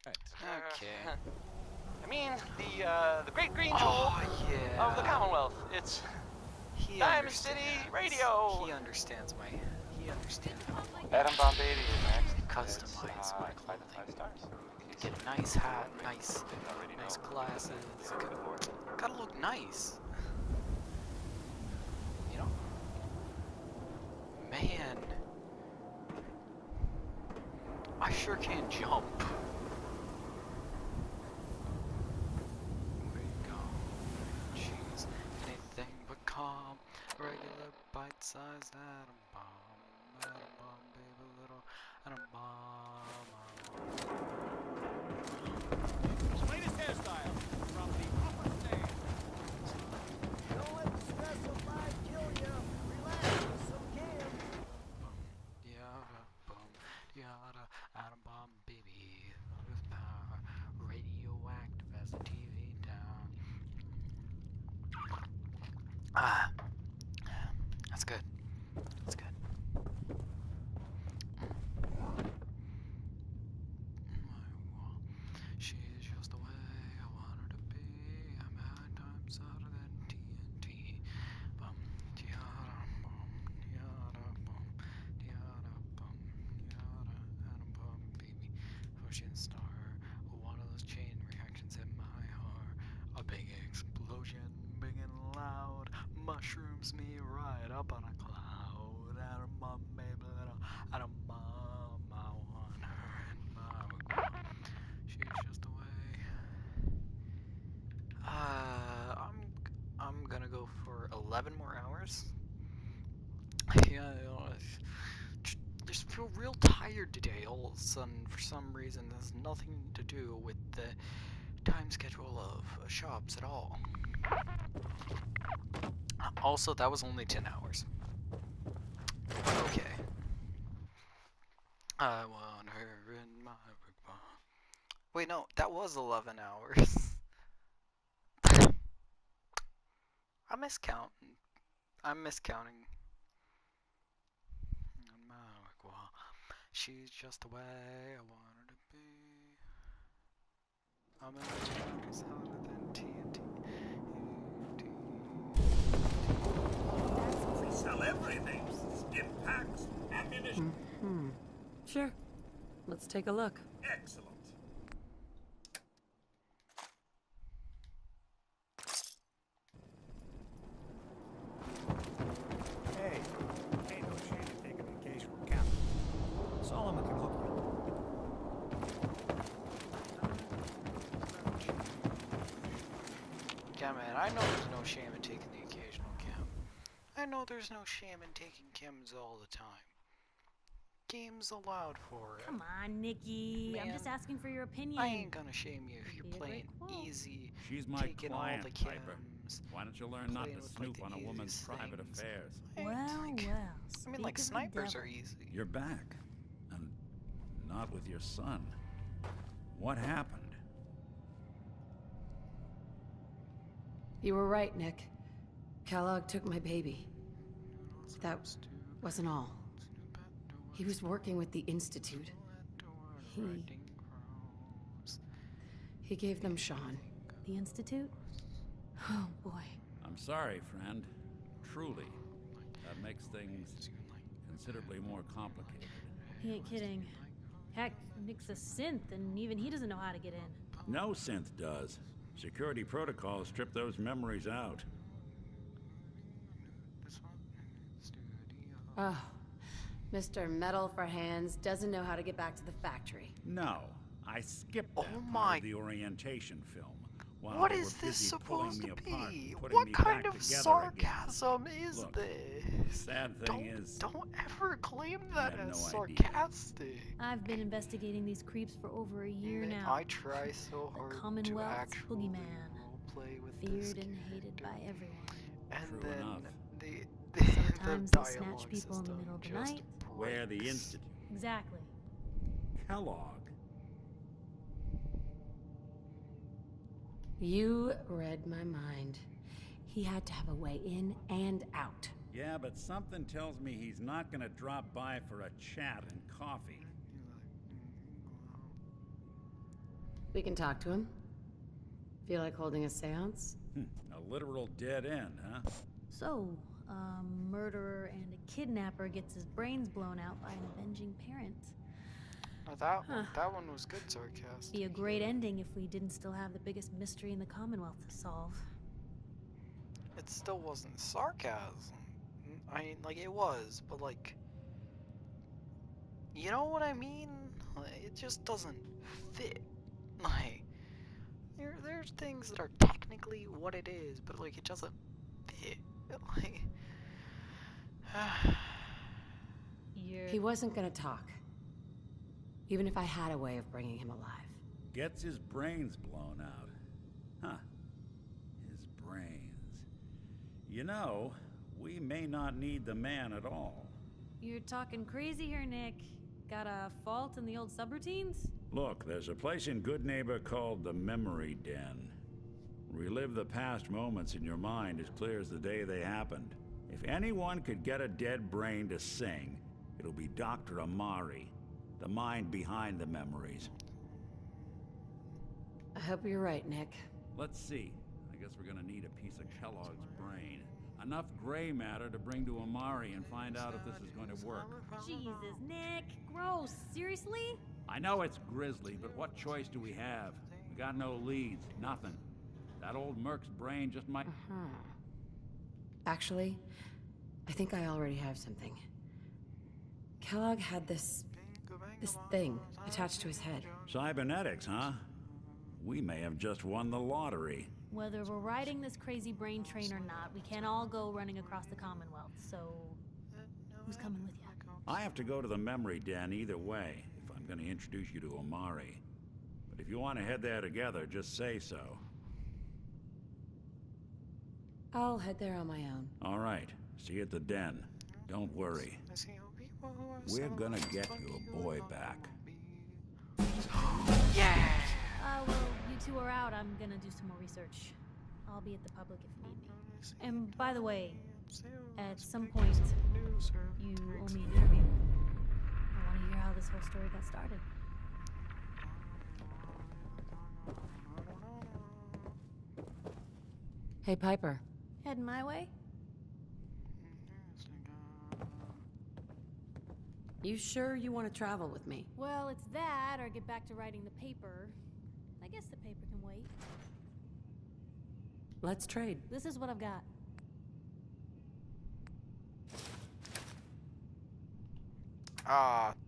Okay. I mean, the Great Green Jewel yeah. of the Commonwealth. It's He Diamond City Radio. He understands my. He understands Adam Bomb Baby is next. Customize It's, my by the clothing. 5 stars. Get a nice hat, nice glasses. Gotta look nice. You know, man, I sure can jump. Where you go? Cheese, anything but calm. Regular bite-sized atom bomb, baby, little atom bomb. Latest hairstyle from the upper stand. Don't let the stress of life kill you. Relax with some Cam. Yada, boom, yada, atom bomb, baby, with power, radioactive as the TV tower. Ah, that's good. That's good. She's just the way I want her to be. I'm 9 times hotter than TNT. Bum, yada, bum, yada, bum, yada, bum, yada, atom bomb, baby. Ocean star. One of those chain reactions in my heart. A big explosion, big and loud. Mushrooms me right up on a cloud. Atom bomb, baby, little atom bomb. I want her in my world. She's just away. I'm gonna go for 11 more hours. Yeah, I just feel real tired today. All of a sudden, for some reason, there's nothing to do with the time schedule of shops at all. Also, that was only 10 hours. Okay. I want her in my wigwam. Wait, no, that was 11 hours. I'm miscounting. I'm miscounting. In my wigwam. She's just the way I want her to be. I'm in the house hotter than TNT. We sell everything. Stim packs, ammunition. Sure. Let's take a look. Excellent. Hey, ain't no shame in taking an occasional camp. Solomon can hook Yeah, man, I know there's no shame in taking the occasional chem. I know there's no shame in taking chems all the time. Game's allowed for it. Come on, Nikki. I'm just Man, asking for your opinion. I ain't gonna shame you if you're Be a playing great quote. easy, She's my taking all client, the Piper. chems. Why don't you learn not playing to with, snoop the on a woman's easiest private things. affairs? Well, Like, well. I mean, like, speak of the snipers devil. are easy. You're back. And not with your son. What happened? You were right, Nick. Kellogg took my baby. That wasn't all. He was working with the Institute. He gave them Sean. The Institute? Oh, boy. I'm sorry, friend. Truly. That makes things considerably more complicated. He ain't kidding. Heck, Nick's a synth, and even he doesn't know how to get in. No synth does. Security protocols strip those memories out. Oh, Mr. Metal for Hands doesn't know how to get back to the factory. No, I skipped that part my- of the orientation film. While What they is were this busy pulling supposed me to apart be? and putting What me kind back of together sarcasm again. is Look, this? sad thing is, Don't ever claim that had as no idea. sarcastic. I've been investigating these creeps for over a year Man, now. I try so The hard to Commonwealth's actually boogeyman. roleplay with this Feared and hated character. by everyone. And True then enough. the Sometimes they snatch dialogue people in the system middle of the just night. where the breaks. Institute. Exactly. Kellogg. You read my mind. He had to have a way in and out. Yeah, but something tells me he's not gonna drop by for a chat and coffee. We can talk to him. Feel like holding a seance? A literal dead end, huh? So, a murderer and a kidnapper gets his brains blown out by an avenging parent. Now that one was good sarcasm. Be a great ending if we didn't still have the biggest mystery in the Commonwealth to solve. It still wasn't sarcasm. I mean, like, it was, but like, you know what I mean? Like, it just doesn't fit. Like, there's things that are technically what it is, but like, it doesn't fit. Like, He wasn't gonna talk. Even if I had a way of bringing him alive. Gets his brains blown out. Huh. His brains. You know, we may not need the man at all. You're talking crazy here, Nick. Got a fault in the old subroutines? Look, there's a place in Good Neighbor called the Memory Den. Relive the past moments in your mind as clear as the day they happened. If anyone could get a dead brain to sing, it'll be Dr. Amari, the mind behind the memories. I hope you're right, Nick. Let's see. I guess we're gonna need a piece of Kellogg's brain. Enough gray matter to bring to Amari and find out if this is going to work. Jesus, Nick. Gross. Seriously? I know it's grisly, but what choice do we have? We got no leads, nothing. That old Merc's brain just might... Actually, I think I already have something. Kellogg had this thing attached to his head. Cybernetics, huh? We may have just won the lottery. Whether we're riding this crazy brain train or not, we can't all go running across the Commonwealth, so... Who's coming with you? I have to go to the memory den either way, if I'm going to introduce you to Amari. But if you want to head there together, just say so. I'll head there on my own. All right. See you at the den. Don't worry. We're gonna get your boy back. yeah. Well, you two are out. I'm gonna do some more research. I'll be at the public if need be. And by the way, at some point, you owe me an interview. I want to hear how this whole story got started. Hey, Piper. Heading my way? You sure you want to travel with me? Well, it's that, or get back to writing the paper. I guess the paper can wait. Let's trade. This is what I've got.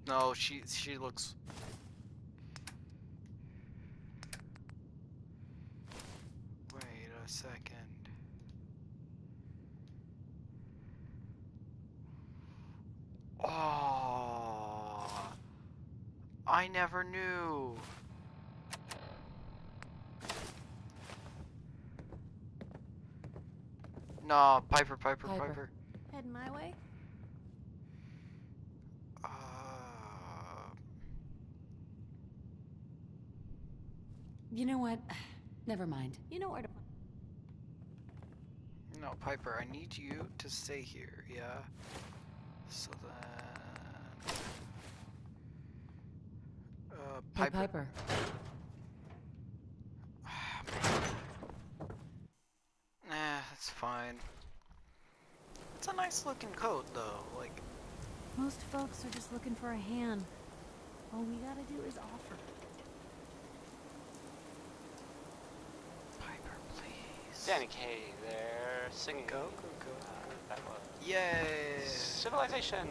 No, she looks... Wait a second. Oh, I never knew. No, Piper. Heading my way? You know what? Never mind. You know where to... No, Piper, I need you to stay here, yeah? So then... Hey, Piper. Nah, that's fine. It's a nice looking coat, though, like... Most folks are just looking for a hand. All we gotta do is offer. Piper, please. Danny Kaye there, singing. Go. That was Yay! Civilization.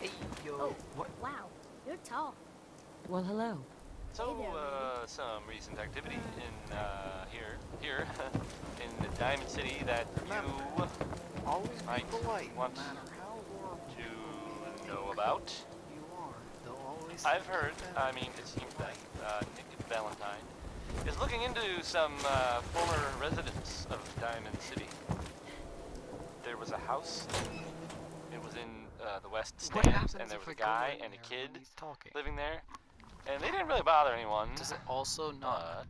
Hey, yo. Oh, What? wow. You're tall. Well, hello. So, Hey there, some recent activity in, here, in the Diamond City that Remember, you always be might polite, want no matter how horrible to know about. you are. They'll always I've think heard, you're better. I mean, it seems that Nick Valentine is looking into some former residents of Diamond City. There was a house, it was in the West What Stands, happens and there if was I a go guy in and a there kid when he's talking? living there, and they didn't really bother anyone. Does it also not?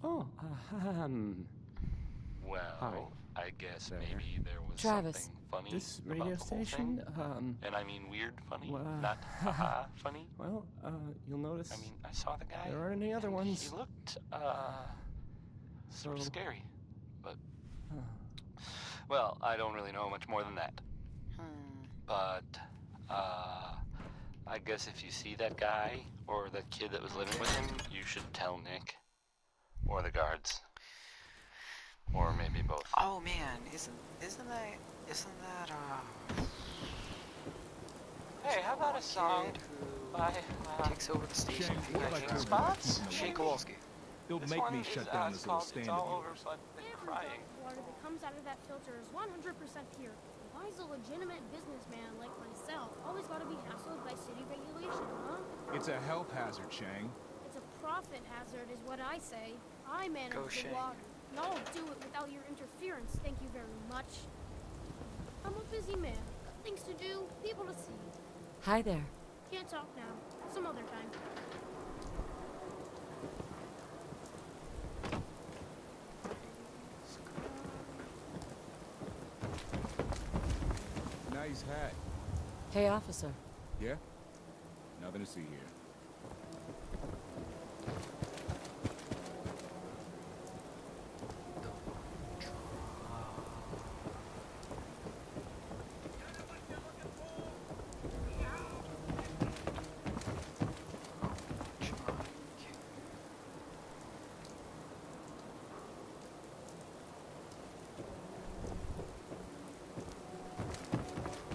But Oh, well, Hi. I guess There. maybe there was Travis. something funny This about radio the whole station, thing. And I mean weird funny, well, not haha funny. well, you'll notice I mean, I saw the guy. there aren't any other and ones. He looked, sort of So- scary. But, well, I don't really know much more than that. But, I guess if you see that guy or that kid that was living with him, you should tell Nick. Or the guards. Or maybe both. Oh man, isn't that Hey, how about a song kid who by, takes over the station? Shane, If you what guys about remember? your Spots? Shane Kowalski. Don't This make one me is, shut down it's this little called stand It's of All Over, yours. but the Every crying. drop of water that comes out of that filter is 100% pure. Why's a legitimate businessman like myself always gotta be hassled by city regulation, huh? It's a health hazard, Shang. It's a profit hazard is what I say. I manage Go the Shane. water. And I'll do it without your interference, thank you very much. I'm a busy man. Got things to do, people to see. Hi there. Can't talk now. Some other time. Nice hat. Hey, officer. Yeah? Nothing to see here.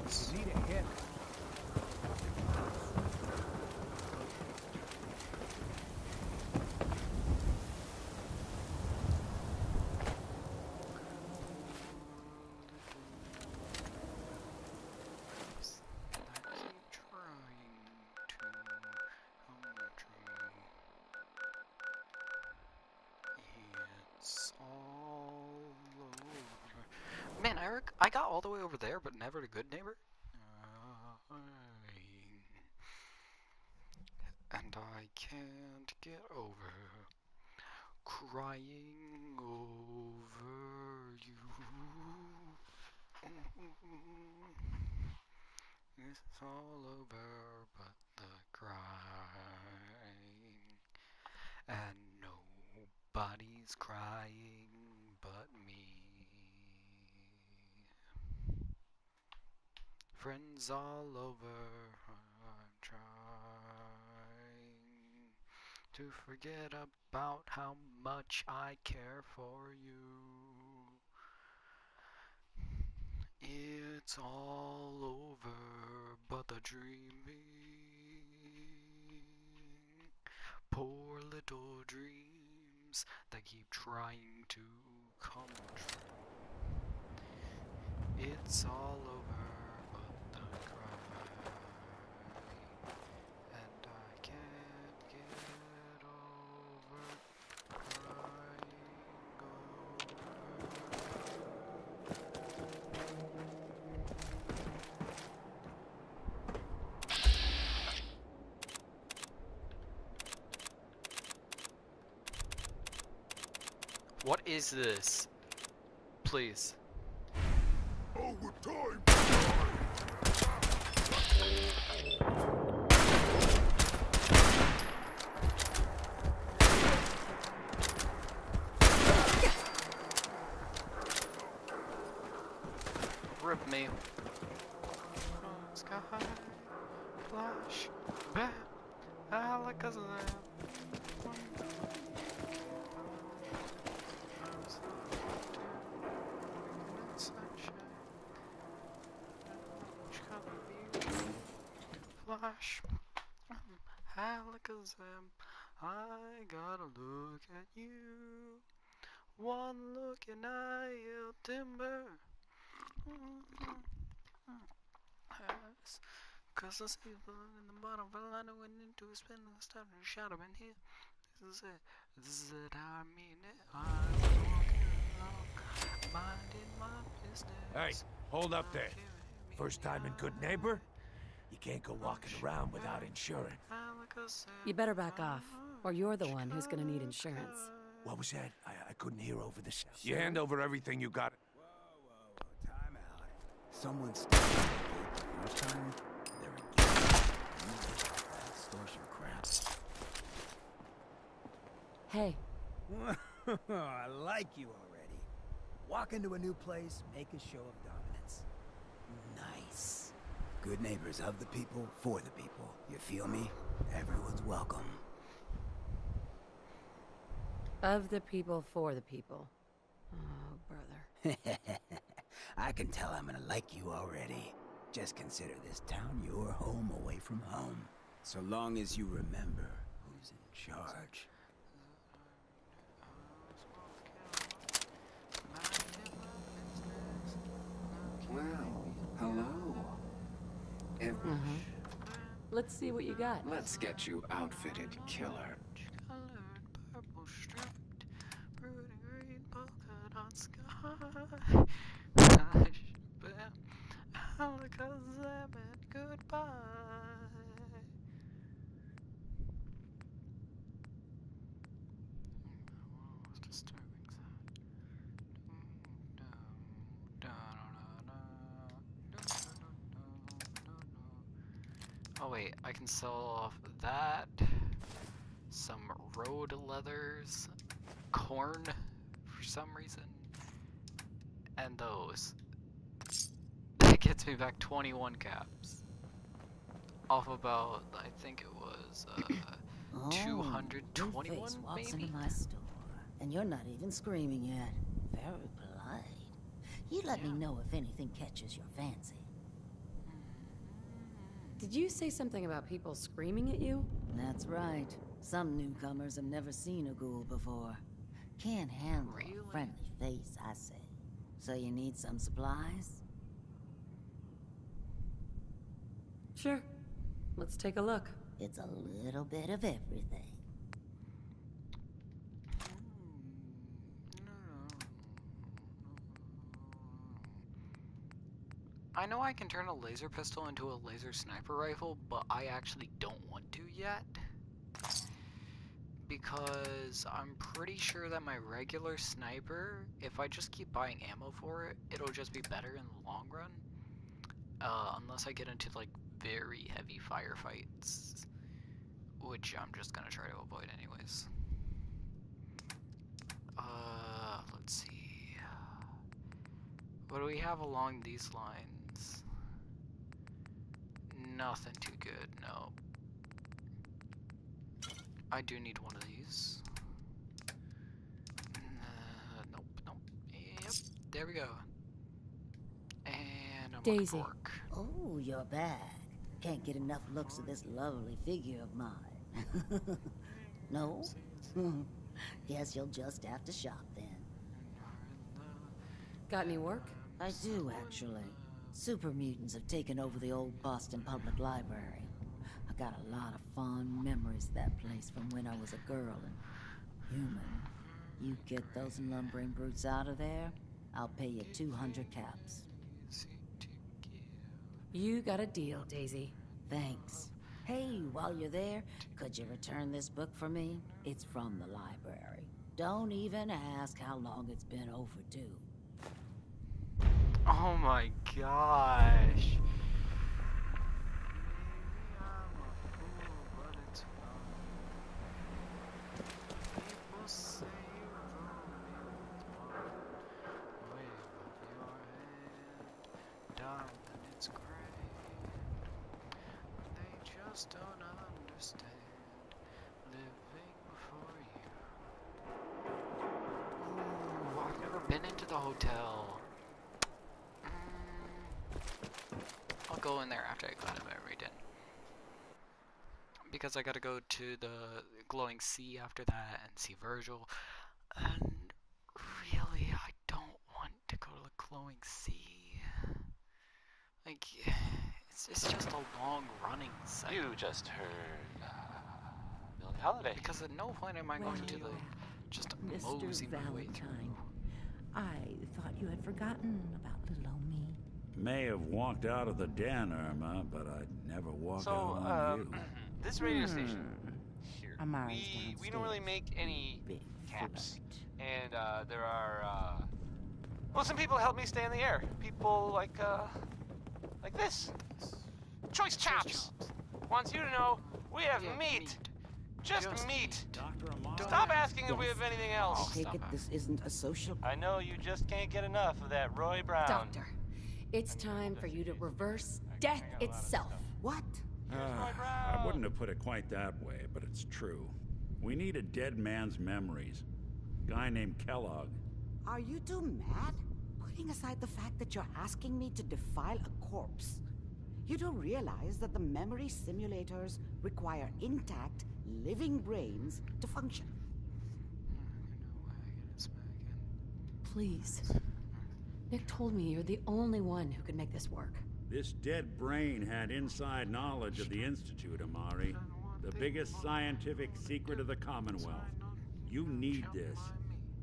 See the hit. It's all over. Man, I got all the way over there, but never to Good Neighbor. And I can't get over crying over you. It's all over but the crying, and nobody's crying but me. Friends all over, I'm trying to forget about how much I care for you. It's all over but the dreaming. Poor little dreams that keep trying to come true. It's all over but the crying, and I can't get over crying What is this? Please. Overtime! Rip me. Sky, flash, bam, Alakazam. Flash, Alakazam. I gotta look at you. One look and I'll timber. Cause I see the in the bottom of I went into a spin and started to shout up in here. This is it, I mean it. I was walking along, minding my business. Hey, hold up there. First time in Good Neighbor? You can't go walking around without insurance. You better back off, or you're the one who's gonna need insurance. What was that? I couldn't hear over the sound. You hand over everything you got. someone steals the gate the first time, they're again. You get off that extortion crap. Hey, I like you already. Walk into a new place, make a show of dominance. Nice. Good neighbors of the people, for the people. You feel me? Everyone's welcome. of the people, for the people. Oh, brother. I can tell I'm gonna like you already. Just consider this town your home away from home. So long as you remember who's in charge. Well, hello. Let's see what you got. Let's get you outfitted, killer. Colored purple striped, brooding green polka dot sky. Alakazam and goodbye. What was disturbing Oh wait, I can sell off that, some road leathers, corn for some reason, and those. That gets me back 21 caps. Off about, I think it was, 221 New face walks maybe? into my store, and you're not even screaming yet. Very polite. You let me know if anything catches your fancy. Did you say something about people screaming at you? That's right. Some newcomers have never seen a ghoul before. Can't handle a friendly face, I say. So you need some supplies? Sure. Let's take a look. It's a little bit of everything. I know I can turn a laser pistol into a laser sniper rifle, but I actually don't want to yet. Because I'm pretty sure that my regular sniper, if I just keep buying ammo for it, it'll just be better in the long run. Unless I get into like very heavy firefights, which I'm just gonna try to avoid anyways. Let's see. What do we have along these lines? Nothing too good, no. I do need one of these. Nope, nope. Yep, there we go. And I'm Daisy. work. Oh, you're back. Can't get enough looks of this lovely figure of mine. No? Guess you'll just have to shop then. Got any work? I do, actually. Super mutants have taken over the old Boston Public Library. I got a lot of fond memories of that place from when I was a girl and human. You get those lumbering brutes out of there, I'll pay you 200 caps. You got a deal, Daisy. Thanks. Hey, while you're there, could you return this book for me? It's from the library. Don't even ask how long it's been overdue. Oh my gosh. Don't understand living before you. Ooh, I've never been into the hotel. I'll go in there after I got him every day. Because I gotta go to the glowing sea after that and see Virgil. And really, I don't want to go to the glowing sea. Like, it's just a long running segment. You just heard, Billie Holiday. Because at no point am I going to like just mosey my way through. I thought you had forgotten about little old me. May have walked out of the den, Irma, but I'd never walk out on you. This radio station here, Amara's we don't really make any caps. And there are, well, some people help me stay in the air. People like, Like this. Choice chops. Wants you to know we have meat. Just meat. Stop asking if we have anything else. I take it this isn't a social... I know you just can't get enough of that Roy Brown. Doctor, it's time for you to reverse death itself. What? I wouldn't have put it quite that way, but it's true. We need a dead man's memories. Guy named Kellogg. Are you two mad? Putting aside the fact that you're asking me to defile a corpse, you do realize that the memory simulators require intact, living brains to function. Please. Nick told me you're the only one who could make this work. This dead brain had inside knowledge of the Institute, Amari. The biggest scientific secret of the Commonwealth. You need this,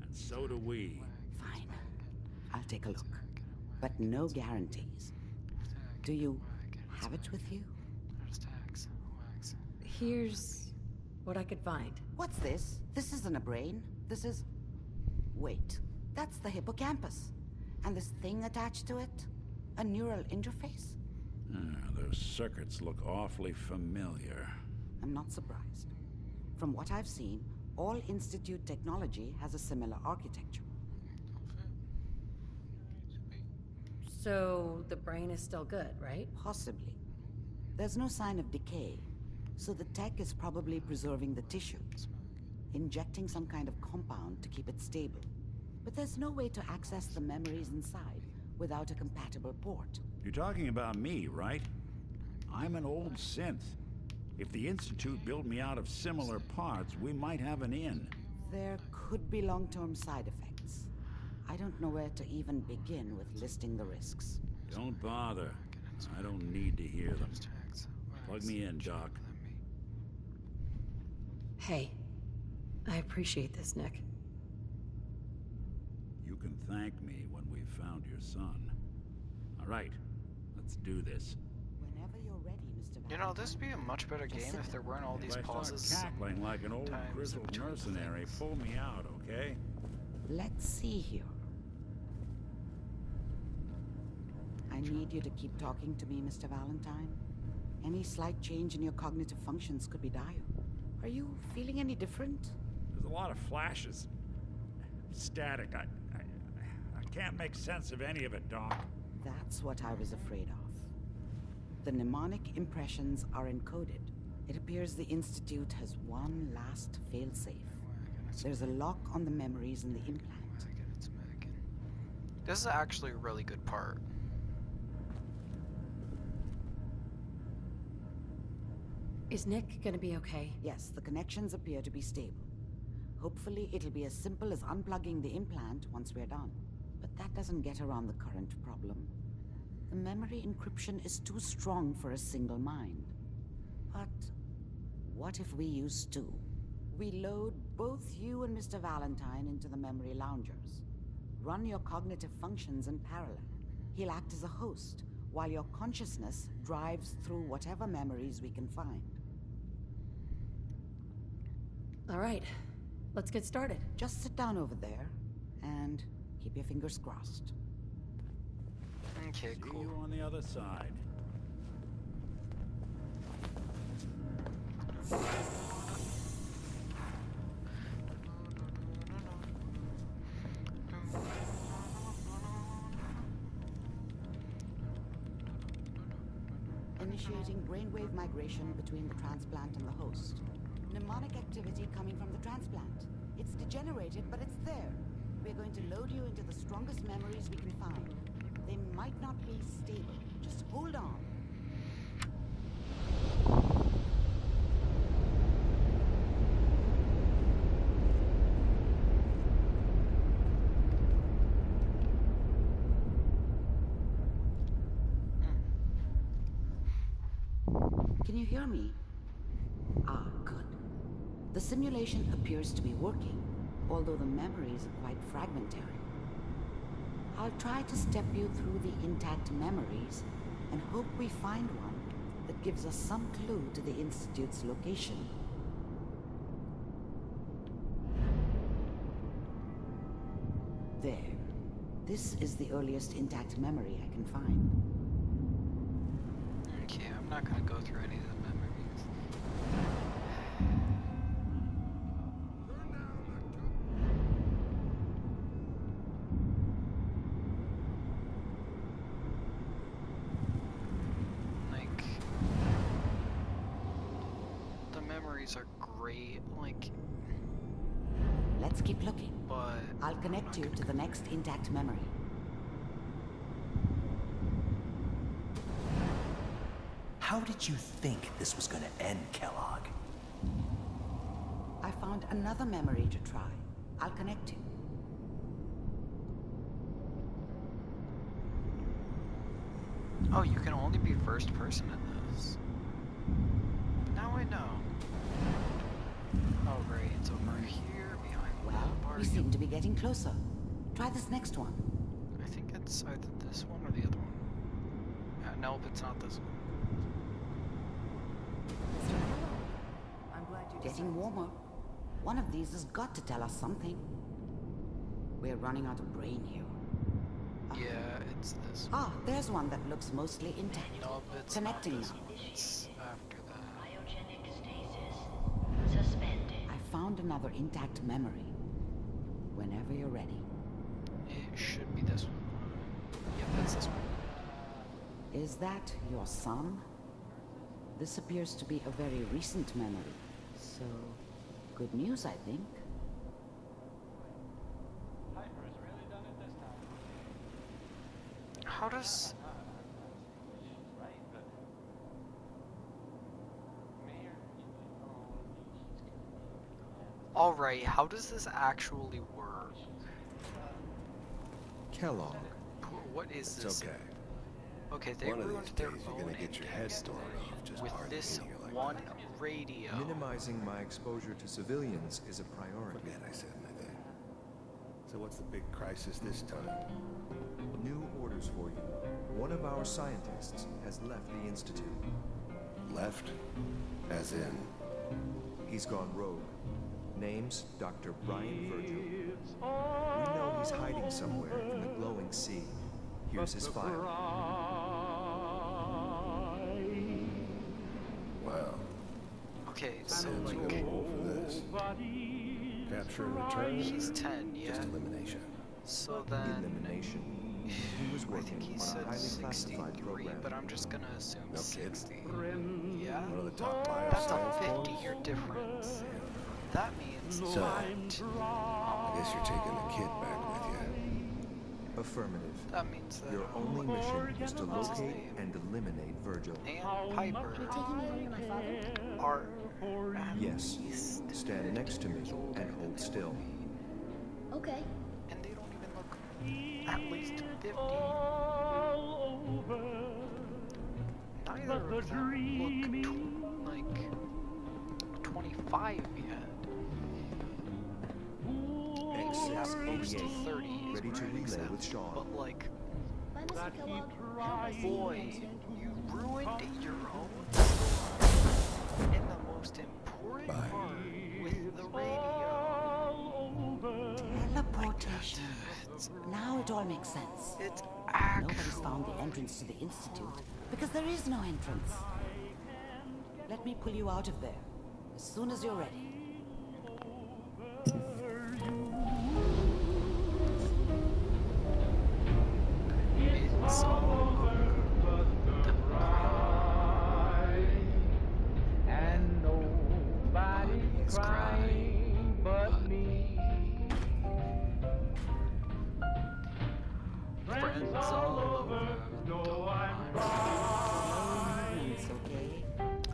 and so do we. Fine. I'll take a look. But no guarantees. Do you have it with you? Here's what I could find. What's this? This isn't a brain. This is... Wait. That's the hippocampus. And this thing attached to it? A neural interface? Those circuits look awfully familiar. I'm not surprised. From what I've seen, all Institute technology has a similar architecture. So the brain is still good, right? Possibly. There's no sign of decay, so the tech is probably preserving the tissue, injecting some kind of compound to keep it stable. But there's no way to access the memories inside without a compatible port. You're talking about me, right? I'm an old synth. If the Institute built me out of similar parts, we might have an in. There could be long-term side effects. I don't know where to even begin with listing the risks. Don't bother. I don't need to hear them. Plug me in, Doc. Hey, I appreciate this, Nick. You can thank me when we've found your son. All right, let's do this. Whenever you're ready, Mr. You know, this would be a much better game if there weren't all these pauses. If I start cackling like an old grizzled mercenary, pull me out, okay? Let's see here. I need you to keep talking to me, Mr. Valentine. Any slight change in your cognitive functions could be dire. Are you feeling any different? There's a lot of flashes. Static. I can't make sense of any of it, Doc. That's what I was afraid of. The mnemonic impressions are encoded. It appears the Institute has one last failsafe. There's a lock on the memories in the implant. This is actually a really good part. Is Nick gonna be okay? Yes, the connections appear to be stable. Hopefully it'll be as simple as unplugging the implant once we're done. But that doesn't get around the current problem. The memory encryption is too strong for a single mind. But what if we use two? We load both you and Mr. Valentine into the memory loungers. Run your cognitive functions in parallel. He'll act as a host, while your consciousness drives through whatever memories we can find. All right, let's get started. Just sit down over there, and keep your fingers crossed. Okay, cool. See you on the other side. Initiating brainwave migration between the transplant and the host. Mnemonic activity coming from the transplant. It's degenerated, but it's there. We're going to load you into the strongest memories we can find. They might not be stable. Just hold on. Can you hear me? Ah, good. The simulation appears to be working, although the memories are quite fragmentary. I'll try to step you through the intact memories and hope we find one that gives us some clue to the Institute's location. There. This is the earliest intact memory I can find. not gonna go through any of the memories. Like, the memories are great, like, Let's keep looking. but I'll connect you to the next intact memory. How did you think this was gonna end, Kellogg? I found another memory to try. I'll connect you. oh, you can only be first person in this. Now I know. Oh, right, it's over here behind the Well, bar. we seem to be getting closer. Try this next one. I think it's either this one or the other one. Nope, it's not this one. I'm glad you Getting warmer. One of these has got to tell us something. We're running out of brain here. Yeah, it's this one. Ah, there's one that looks mostly intact. Nope, it's Connecting not this now. one. It's after that. I found another intact memory. Whenever you're ready. It should be this one. Yep, it's this one. Is that your son? This appears to be a very recent memory. So, good news, I think. How does... Alright, how does this actually work? Kellogg. What is It's this? okay. Okay, they One of ruined these their days you're own gonna get your head story torn off just with partying this here like one that. radio. Minimizing my exposure to civilians is a priority. Forget I said anything. So what's the big crisis this time? New orders for you. One of our scientists has left the Institute. Left? As in? He's gone rogue. Name's Dr. Brian Virgil. We know he's hiding somewhere in the glowing sea. Here's his file. Wow. Okay, so Dan's like... gonna roll for this. Capture and return? He's 10, yeah? Just elimination. So then... Elimination. He was I working think he on a said highly classified 63, program. but I'm just gonna assume No kid. 60. Yeah? One of the top That's a bioscience 50-year difference. That means So, that... I guess you're taking the kid back with you. Affirmative. That means that... Your only mission is to What's his locate name? and eliminate Virgil. And Piper You're taking me home to my father? are... at Yes. least Stand next to me and hold still. Okay. And they don't even look at least 50. Neither of them look like 25 yet. At most 30 is Ready where to I'd relay accept. with Sean. But like, Bye, Mr. Kellogg. Hope I see you boy, again soon. you ruined your own story in the most important part with the radio. Teleportation. Now it all makes sense. It's Nobody's found the entrance to the Institute because there is no entrance. Let me pull you out of there as soon as you're ready. It's all And nobody's crying but me. friends all over. No, I'm It's okay.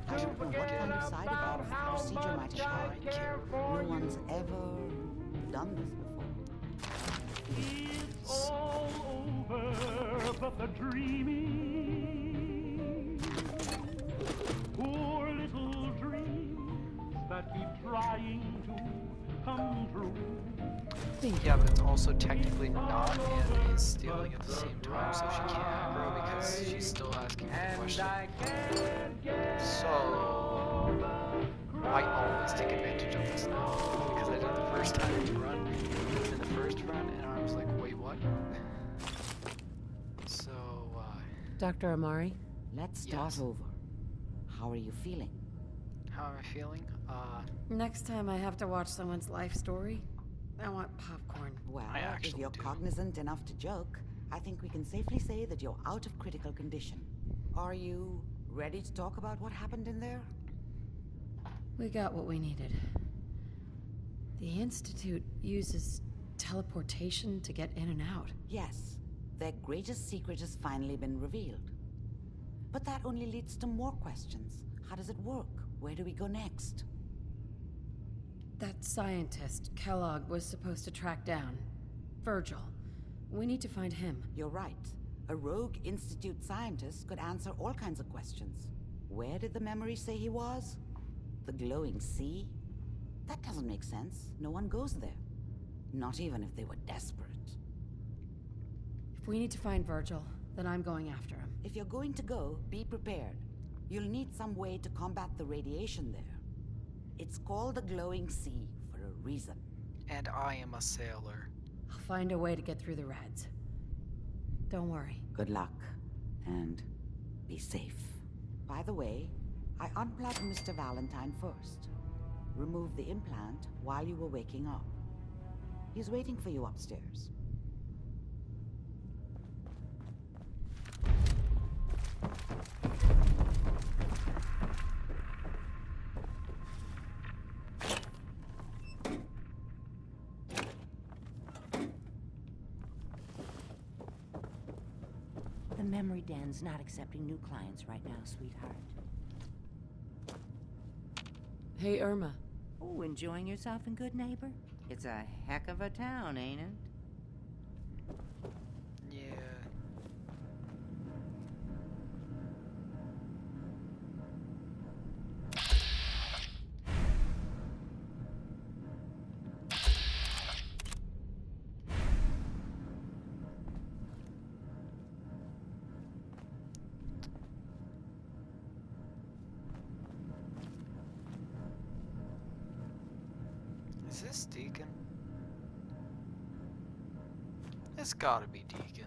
I don't know what kind of side effects the procedure might have had. No one's ever done this before. It's all over, but the dreaming. Poor little dreams that keep trying to come true. Yeah, but it's also technically not and is stealing at the same time, so she can't aggro because she's still asking the question. So I always take advantage of this now because I did the first time to run in the first run, and I was like, wait, what? So Dr. Amari? Let's start Yes. over. How are you feeling? How am I feeling? Next time I have to watch someone's life story, I want popcorn. Well, I if actually you're do. cognizant enough to joke, I think we can safely say that you're out of critical condition. Are you ready to talk about what happened in there? We got what we needed. The Institute uses teleportation to get in and out. Yes, their greatest secret has finally been revealed. But that only leads to more questions. How does it work? Where do we go next? That scientist Kellogg was supposed to track down. Virgil. We need to find him. You're right. A rogue Institute scientist could answer all kinds of questions. Where did the memory say he was? The glowing sea? That doesn't make sense. No one goes there. Not even if they were desperate. If we need to find Virgil, then I'm going after him. If you're going to go, be prepared. You'll need some way to combat the radiation there. It's called the glowing sea for a reason. And I am a sailor. I'll find a way to get through the rads. Don't worry. Good luck. And be safe. By the way, I unplugged Mr. Valentine first. Removed the implant while you were waking up. He's waiting for you upstairs. The memory den's not accepting new clients right now, sweetheart. Hey, Irma. Oh, enjoying yourself in Good Neighbor? It's a heck of a town, ain't it? Yeah. Is this Deacon? It's gotta be Deacon.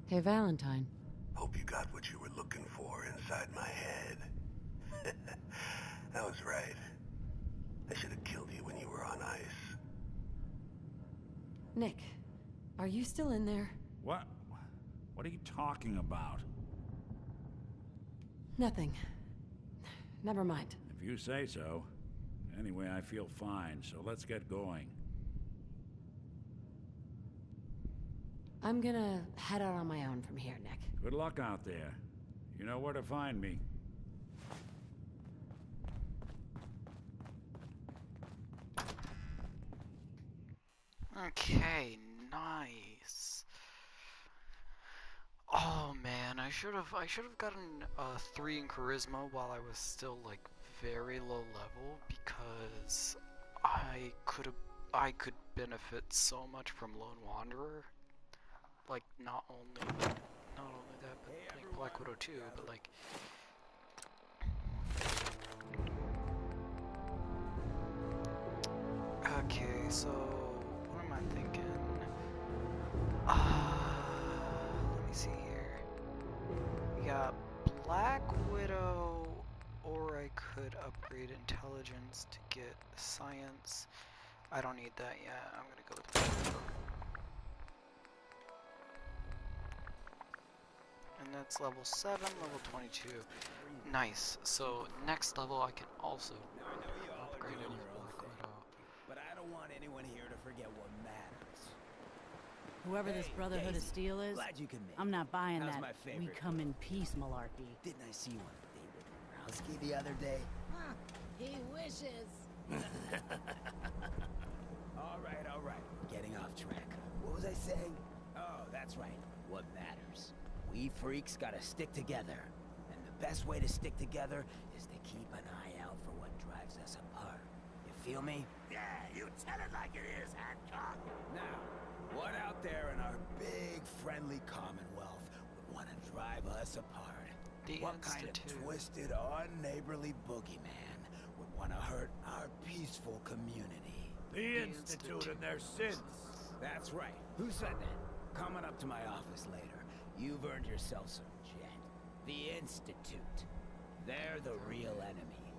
Hey, Valentine. Hope you got what you were looking for inside my head. I was right. I should have killed you when you were on ice. Nick, are you still in there? What? What are you talking about? Nothing. Never mind. If you say so. Anyway, I feel fine, so let's get going. I'm gonna head out on my own from here, Nick. Good luck out there. You know where to find me. Okay, nice. Oh man, I should have gotten a 3 in charisma while I was still like very low level, because I could benefit so much from Lone Wanderer. Like not only that, but like Black Widow too, but like okay, so what am I thinking? Let me see here. We got Black Widow, or I could upgrade intelligence to get science. I don't need that yet. I'm gonna go with Black Widow. And that's level 7, level 22. Nice. So next level I can also upgrade it with Black Widow. But I don't want anyone here to forget what matters. Whoever this Brotherhood of Steel is, glad you can make I'm not buying How's that my we favorite come in peace malarkey. Didn't I see you on a date with Rowski the other day? He wishes. All right. Getting off track. What was I saying? Oh, that's right. What matters. We freaks gotta stick together. And the best way to stick together is to keep an eye out for what drives us apart. You feel me? Yeah, you tell it like it is, Hancock. Now, what out there in our big, friendly Commonwealth would want to drive us apart? What kind of twisted, unneighborly boogeyman would want to hurt our peaceful community? The Institute and their sins. That's right. Who said that? Coming up to my office later. You've earned yourself some jet. The Institute. They're the real enemy.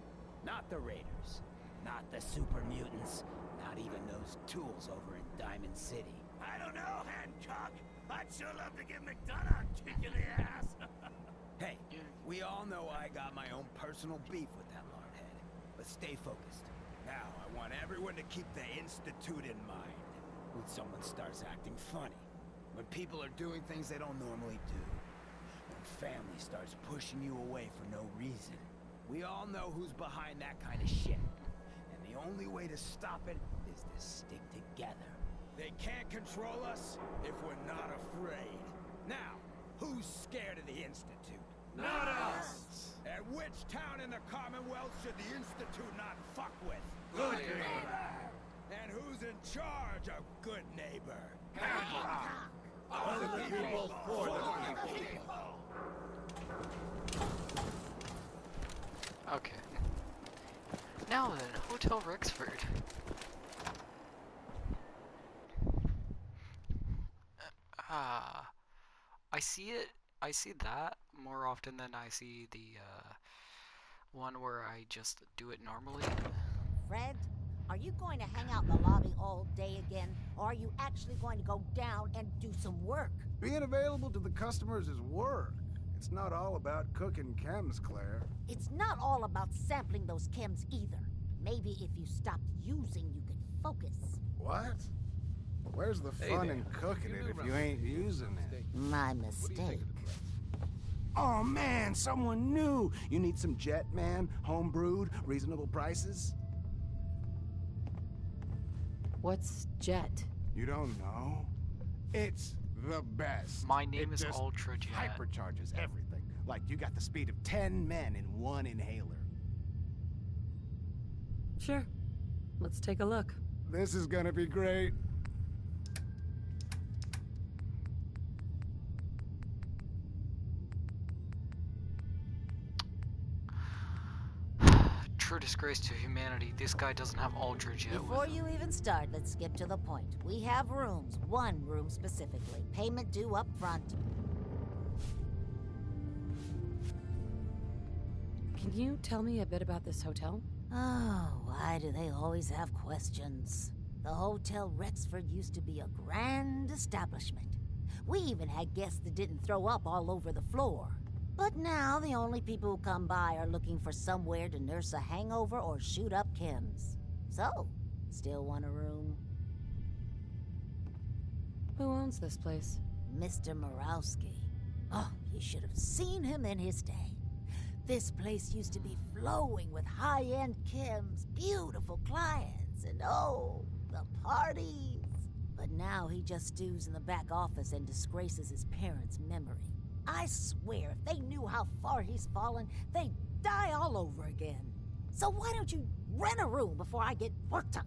Not the Raiders. Not the super mutants. Not even those tools over in Diamond City. I don't know, Hancock. I'd sure love to give McDonough a kick in the ass. Hey, we all know I got my own personal beef with that lordhead. But stay focused. Now, I want everyone to keep the Institute in mind. When someone starts acting funny. When people are doing things they don't normally do. When family starts pushing you away for no reason. We all know who's behind that kind of shit. And the only way to stop it is to stick together. They can't control us if we're not afraid. Now, who's scared of the Institute? Not us! And which town in the Commonwealth should the Institute not fuck with? Good Neighbor! And who's in charge of Good Neighbor? Hancock! Of the people, for the people! Okay. Now then, Hotel Rexford. I see that more often than I see the one where I just do it normally. Fred, are you going to hang out in the lobby all day again, or are you actually going to go down and do some work? Being available to the customers is work. It's not all about cooking chems, Claire. It's not all about sampling those chems either. Maybe if you stopped using, you could focus. What? Where's the fun in cooking it if you ain't using it? My mistake. Oh man, someone new! You need some Jet, man? Home-brewed, reasonable prices? What's Jet? You don't know? It's the best. My name is just Ultra Jet. Hypercharges everything. Like you got the speed of 10 men in one inhaler. Sure. Let's take a look. This is gonna be great. True disgrace to humanity, this guy doesn't have Ultra Jet Before with him. you even start, let's skip to the point. We have rooms, one room specifically. Payment due up front. Can you tell me a bit about this hotel? Oh, why do they always have questions? The Hotel Rexford used to be a grand establishment. We even had guests that didn't throw up all over the floor. But now the only people who come by are looking for somewhere to nurse a hangover or shoot up chems. So, still want a room? Who owns this place? Mr. Morowski. Oh, you should have seen him in his day. This place used to be flowing with high-end chems, beautiful clients, and oh, the parties. But now he just stews in the back office and disgraces his parents' memory. I swear, if they knew how far he's fallen, they'd die all over again. So why don't you rent a room before I get worked up?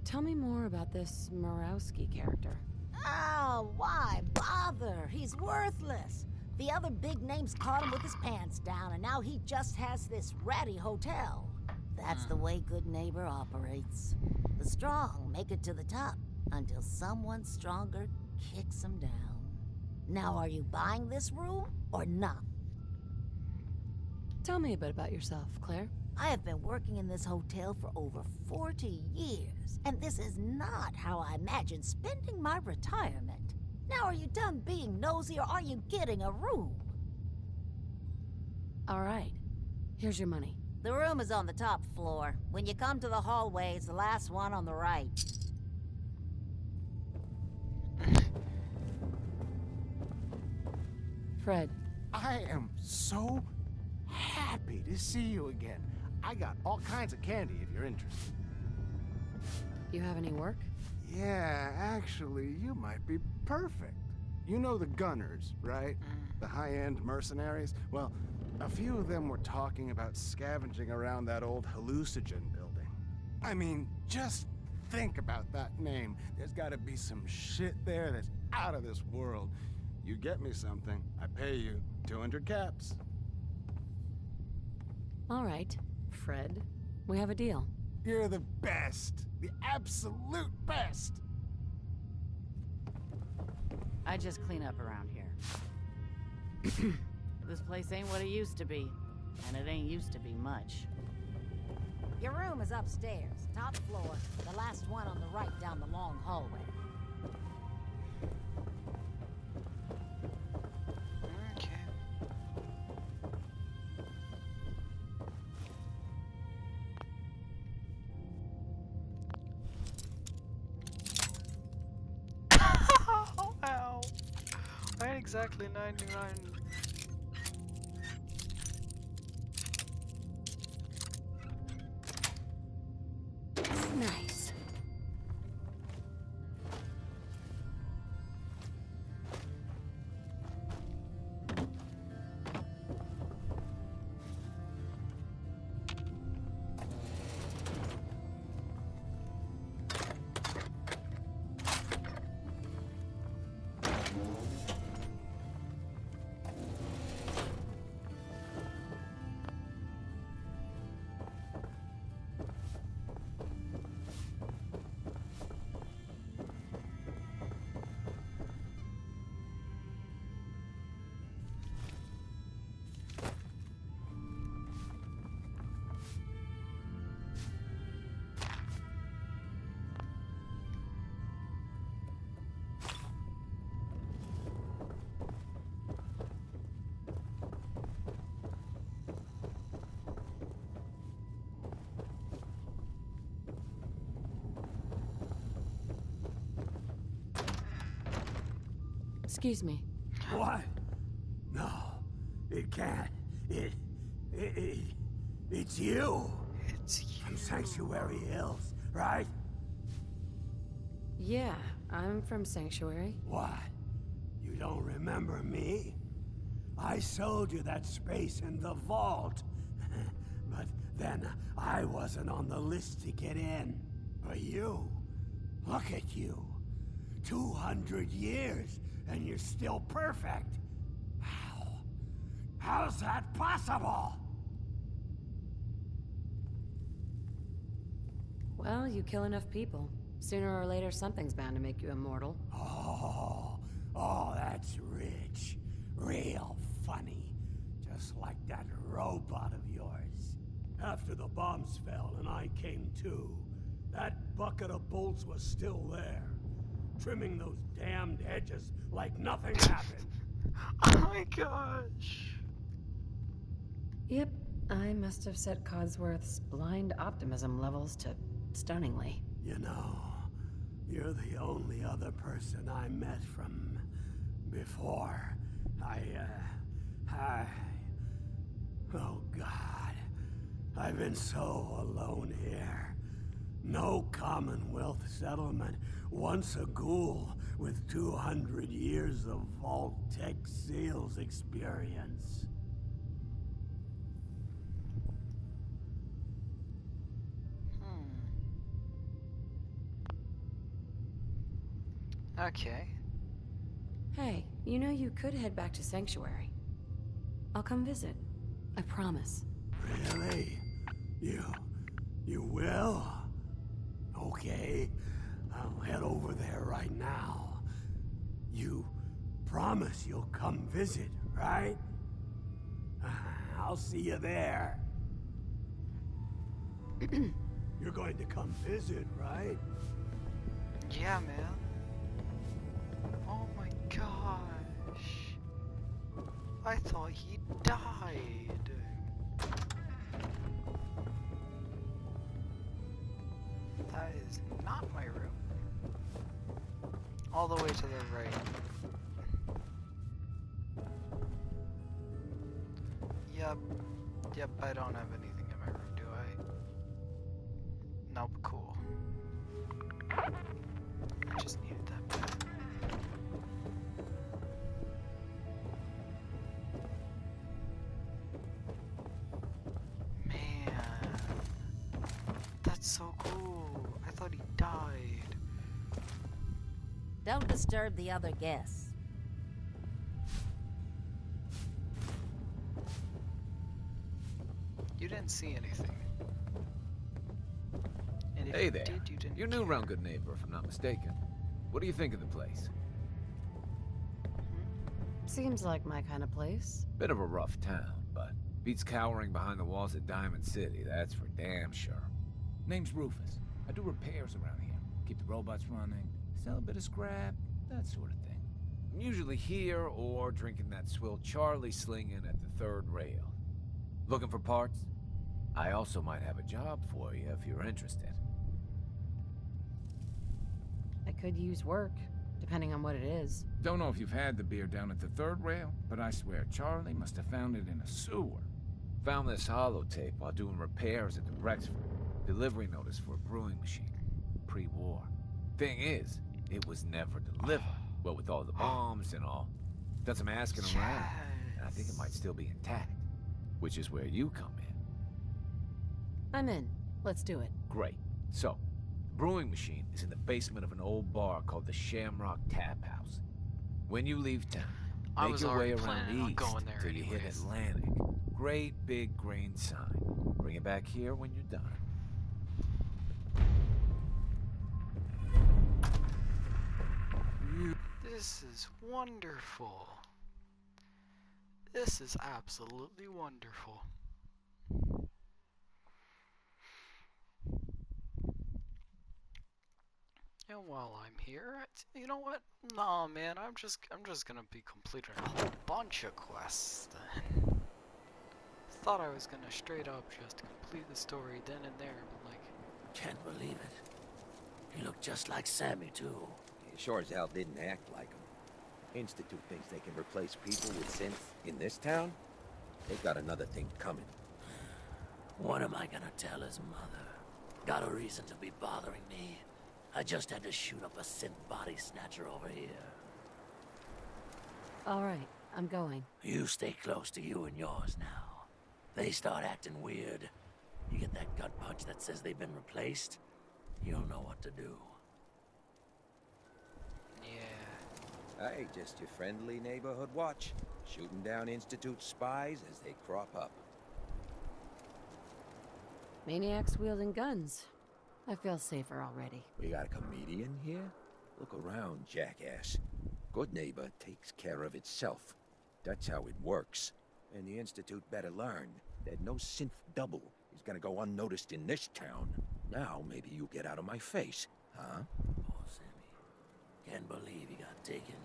Tell me more about this Morowski character. Oh, why bother? He's worthless. The other big names caught him with his pants down, and now he just has this ratty hotel. That's the way Good Neighbor operates. The strong make it to the top until someone stronger kicks them down. Now, are you buying this room or not? Tell me a bit about yourself, Claire. I have been working in this hotel for over 40 years, and this is not how I imagined spending my retirement. Now, are you done being nosy, or are you getting a room? All right. Here's your money. The room is on the top floor. When you come to the hallway, it's the last one on the right. Fred. I am so happy to see you again. I got all kinds of candy if you're interested. You have any work? Yeah, actually, you might be perfect. You know the Gunners, right? The high-end mercenaries? Well, a few of them were talking about scavenging around that old hallucinogen building. I mean, just think about that name. There's gotta be some shit there that's out of this world. You get me something, I pay you 200 caps. All right, Fred. We have a deal. You're the best. The absolute best. I just clean up around here. this place ain't what it used to be. And it ain't used to be much. Your room is upstairs, top floor, the last one on the right down the long hallway. Okay. Ow. I had exactly 99. Nice. Excuse me. What? No, it can't. It's you. It's you. From Sanctuary Hills, right? Yeah, I'm from Sanctuary. What? You don't remember me? I sold you that space in the vault. But then I wasn't on the list to get in. But you, look at you. 200 years, and you're still perfect. How? How's that possible? Well, you kill enough people. Sooner or later, something's bound to make you immortal. Oh, that's rich. Real funny. Just like that robot of yours. After the bombs fell and I came to, that bucket of bolts was still there. Trimming those damned edges like nothing happened. Oh my gosh. Yep, I must have set Codsworth's blind optimism levels to stunningly. You know, you're the only other person I met from before. Oh God, I've been so alone here. No Commonwealth settlement, once a ghoul with 200 years of Vault Tech sales experience. Okay. Hey, you know you could head back to Sanctuary. I'll come visit. I promise. Really? You will? Okay, I'll head over there right now. You promise you'll come visit, right? I'll see you there. You're going to come visit, right? Yeah, man. Oh my gosh. I thought he died. That is not my room. All the way to the right. Yep, I don't have anything in my room, do I? Nope, cool. I just needed that back. Man, that's so cool. I thought he died. Don't disturb the other guests. You didn't see anything. And if Hey you there. did, you didn't You're new around Good Neighbor, if I'm not mistaken. What do you think of the place? Seems like my kind of place. Bit of a rough town, but beats cowering behind the walls of Diamond City, that's for damn sure. Name's Rufus. I do repairs around here. Keep the robots running, sell a bit of scrap, that sort of thing. I'm usually here or drinking that swill Charlie slinging at the third rail. Looking for parts? I also might have a job for you if you're interested. I could use work, depending on what it is. Don't know if you've had the beer down at the third rail, but I swear Charlie must have found it in a sewer. Found this holotape while doing repairs at the Rexford. Delivery notice for a brewing machine. Pre-war. Thing is, it was never delivered. What with all the bombs and all. Done some asking around, and I think it might still be intact. Which is where you come in. I'm in. Let's do it. Great. So, the brewing machine is in the basement of an old bar called the Shamrock Tap House. When you leave town, make your way around east till you hit Atlantic. Great big green sign. Bring it back here when you're done. This is wonderful. This is absolutely wonderful. And while I'm here, you know what? Nah, man, I'm just gonna be completing a whole bunch of quests then. Thought I was gonna straight up just complete the story then and there, but like, Can't believe it. He looked just like Sammy, too. He sure as hell didn't act like him. Institute thinks they can replace people with synth in this town? They've got another thing coming. What am I gonna tell his mother? Got a reason to be bothering me? I just had to shoot up a synth body snatcher over here. All right, I'm going. You stay close to you and yours now. They start acting weird. You get that gut punch that says they've been replaced, you'll know what to do. Hey, just your friendly neighborhood watch. Shooting down Institute spies as they crop up. Maniacs wielding guns. I feel safer already. We got a comedian here? Look around, jackass. Good neighbor takes care of itself. That's how it works. And the Institute better learn that no synth double is gonna go unnoticed in this town. Now maybe you get out of my face, huh? Poor Sammy. Can't believe he got taken.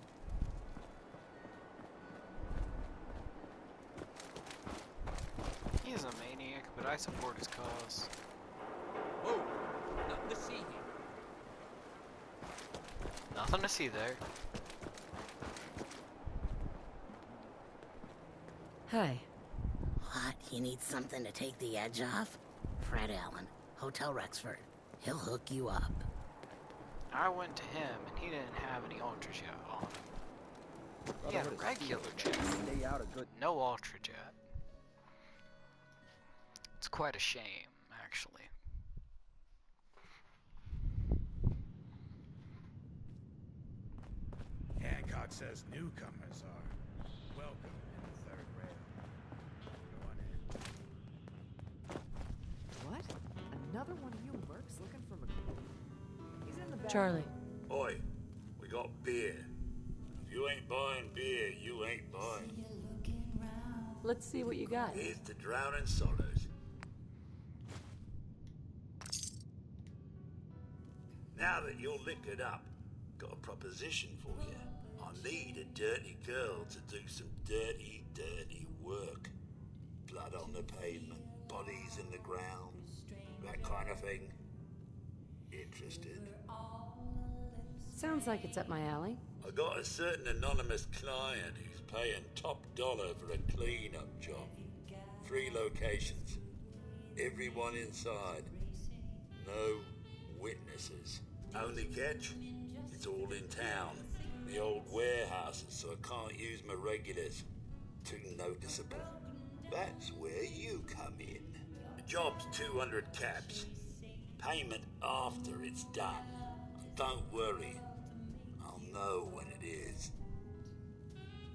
he's a maniac, but I support his cause. Whoa! Nothing to see here. Nothing to see there. Hi. What? You need something to take the edge off? Fred Allen, Hotel Rexford. He'll hook you up. I went to him, and he didn't have any Ultrajet on him. He had a regular jet. Stay out of good. No Ultrajet. It's quite a shame, actually. Hancock says newcomers are welcome in the third rail. Go on in. What? Another one of you mercs looking for McCool? He's in the back. Charlie. Oi, we got beer. If you ain't buying beer, you ain't buying. Let's see what you got. Here's the Drowning Sorrows. Now that you're liquored up, got a proposition for you. I need a dirty girl to do some dirty, dirty work. Blood on the pavement, bodies in the ground, that kind of thing. Interested? Sounds like it's up my alley. I got a certain anonymous client who's paying top dollar for a clean-up job. 3 locations. Everyone inside. No witnesses. Only catch? It's all in town. The old warehouses, so I can't use my regulars. Too noticeable. That's where you come in. The job's 200 caps. Payment after it's done. And don't worry. I'll know when it is.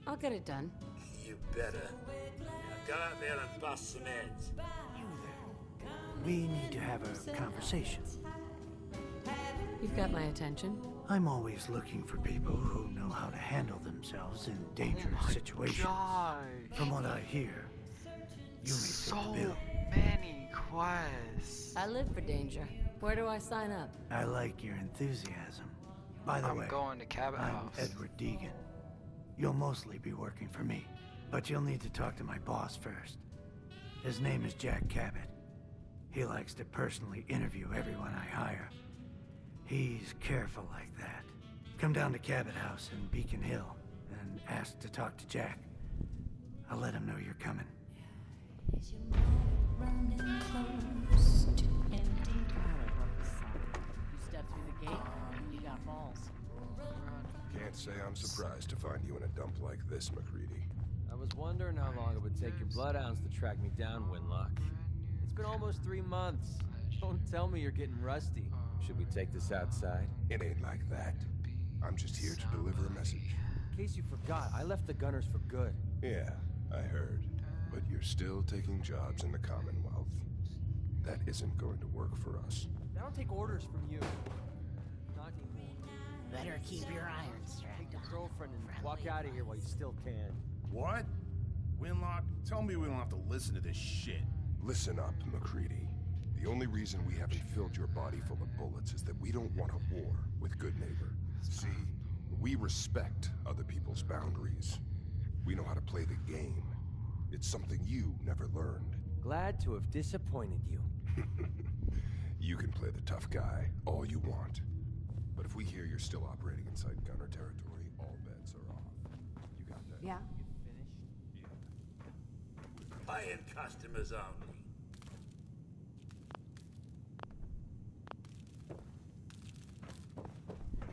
I'll get it done. You better. Now go out there and bust some heads. We need to have a conversation. You've got my attention. I'm always looking for people who know how to handle themselves in dangerous situations. From what I hear, you may fit the bill. Many quests. I live for danger. Where do I sign up? I like your enthusiasm. By the way, I'm going to Cabot I'm House. Edward Deegan. You'll mostly be working for me, but you'll need to talk to my boss first. His name is Jack Cabot. He likes to personally interview everyone I hire. He's careful like that. Come down to Cabot House in Beacon Hill and ask to talk to Jack. I'll let him know you're coming. You step through the gate, you got balls. Can't say I'm surprised to find you in a dump like this, McCready. I was wondering how long it would take your bloodhounds to track me down, Winlock. It's been almost 3 months. Don't tell me you're getting rusty. Should we take this outside? It ain't like that. I'm just here to deliver a message. In case you forgot, I left the Gunners for good. Yeah, I heard. But you're still taking jobs in the Commonwealth. That isn't going to work for us. I don't take orders from you. Not anymore. Better keep your irons strapped Take your on. girlfriend and walk out of here while you still can. What? Winlock, tell me we don't have to listen to this shit. Listen up, McCready. The only reason we haven't filled your body full of bullets is that we don't want a war with Good Neighbor. See, we respect other people's boundaries. We know how to play the game. It's something you never learned. Glad to have disappointed you. You can play the tough guy all you want. But if we hear you're still operating inside Gunner territory, all bets are off. You got that? Yeah. Paying customers only.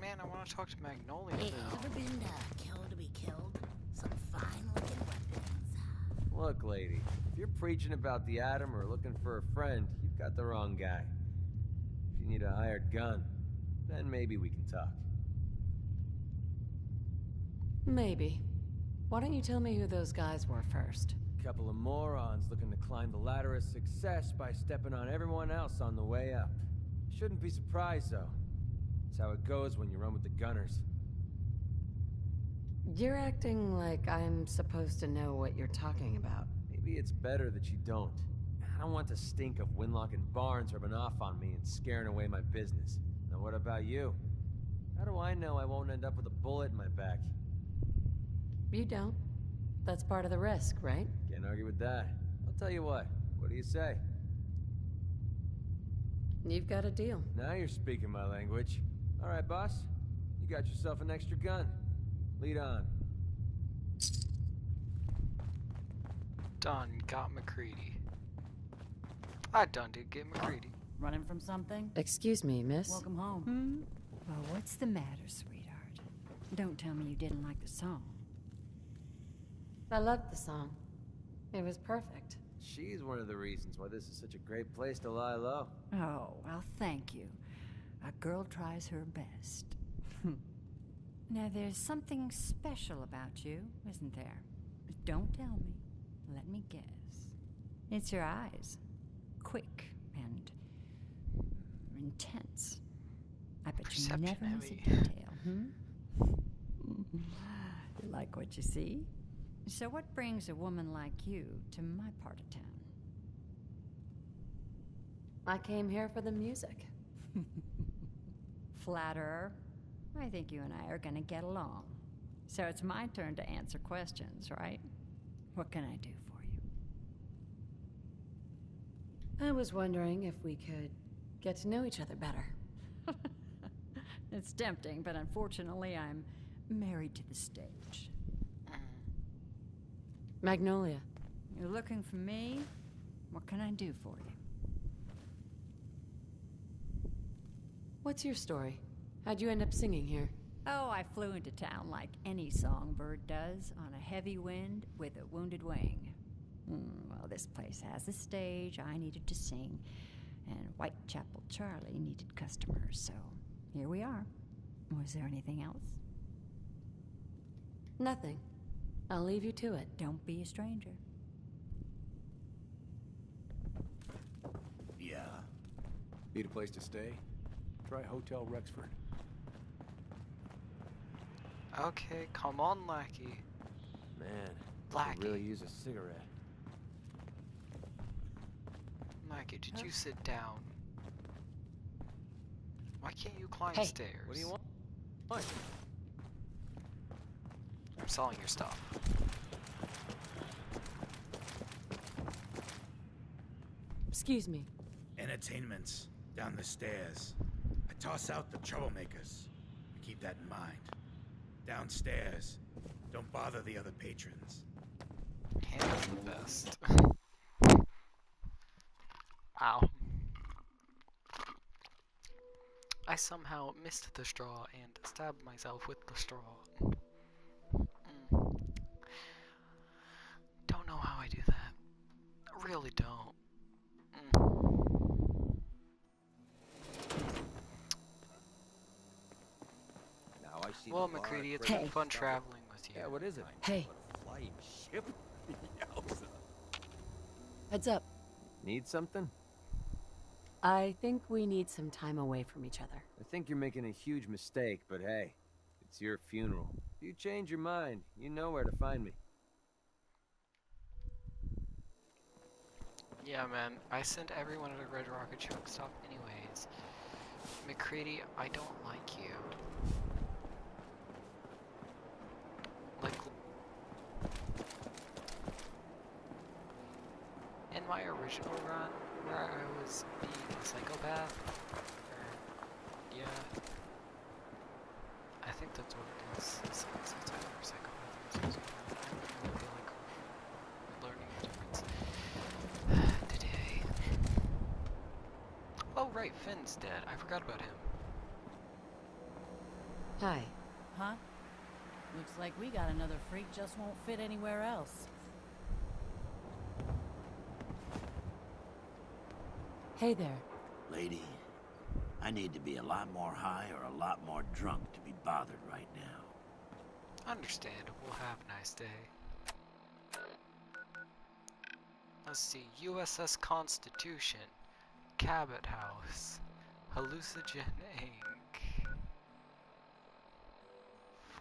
Man, I want to talk to Magnolia. Hey, ever been to Kill to be Killed? Some fine-looking weapons. Look, lady, if you're preaching about the atom or looking for a friend, you've got the wrong guy. If you need a hired gun, then maybe we can talk. Maybe. Why don't you tell me who those guys were first? Couple of morons looking to climb the ladder of success by stepping on everyone else on the way up. Shouldn't be surprised, though. That's how it goes when you run with the Gunners. You're acting like I'm supposed to know what you're talking about. Maybe it's better that you don't. I don't want the stink of Winlock and Barnes rubbing off on me and scaring away my business. Now what about you? How do I know I won't end up with a bullet in my back? You don't. That's part of the risk, right? Can't argue with that. I'll tell you what. What do you say? You've got a deal. Now you're speaking my language. All right, boss. You got yourself an extra gun. Lead on. Done got McCready. I done did get McCready. Running from something? Excuse me, miss. Welcome home. Well, what's the matter, sweetheart? Don't tell me you didn't like the song. I loved the song. It was perfect. She's one of the reasons why this is such a great place to lie low. Oh, well, thank you. A girl tries her best. Now, there's something special about you, isn't there? But don't tell me. Let me guess. It's your eyes. Quick and intense. I bet you never miss a detail, You like what you see? So what brings a woman like you to my part of town? I came here for the music. Flatterer. I think you and I are gonna get along. So it's my turn to answer questions, right? What can I do for you? I was wondering if we could get to know each other better. It's tempting, but unfortunately I'm married to the stage. Magnolia. You're looking for me? What can I do for you? What's your story? How'd you end up singing here? Oh, I flew into town like any songbird does, on a heavy wind with a wounded wing. Well, this place has a stage, I needed to sing, and Whitechapel Charlie needed customers, so here we are. Was there anything else? Nothing. I'll leave you to it. Don't be a stranger. Yeah. Need a place to stay? Try Hotel Rexford. Okay, come on, Lackey. Man, I Lackey. could really use a cigarette. Lackey, did you sit down? Why can't you climb Hey. stairs? What do you want? What? I'm selling your stuff. Excuse me. Entertainment's down the stairs. I toss out the troublemakers. Keep that in mind. Downstairs. Don't bother the other patrons. Hands the vest. Ow. I somehow missed the straw and stabbed myself with the straw. Don't know how I do that. I really don't. Now I see Well, the bar McCready, it's crazy been fun stuff. traveling with you. Yeah, what is it? Hey. A flying ship? Yowza. Heads up. Need something? I think we need some time away from each other. I think you're making a huge mistake, but hey, it's your funeral. If you change your mind, you know where to find me. Yeah, man. I sent everyone at a Red Rocket truck stop anyways. McCready, I don't like you. Like, in my original run, where I was being a psychopath, or, yeah, I think that's what it is. It's either a psychopath or a sociopath. I don't really feel like learning the difference today. Oh right, Finn's dead. I forgot about him. Hi. Huh? Looks like we got another freak just won't fit anywhere else. Hey there. Lady, I need to be a lot more high or a lot more drunk to be bothered right now. Understandable. Have a nice day. Let's see. USS Constitution. Cabot House. Hallucinogen Inc.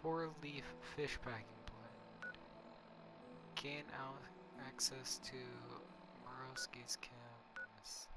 4-leaf fish packing plant. Gain access to Morosky's chems.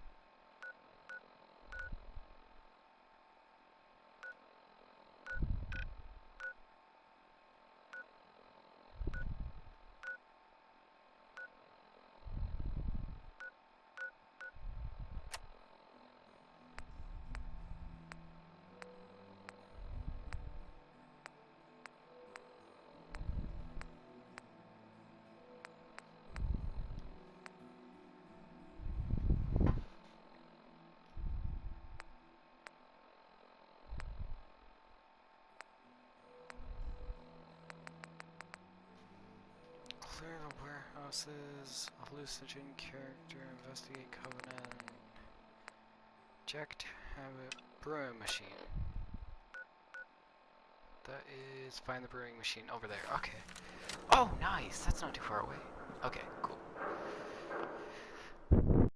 Clear the warehouses, hallucinogen character, investigate Covenant, checked habit, brewing machine. That is, find the brewing machine over there, okay. Oh, nice, that's not too far away. Okay, cool.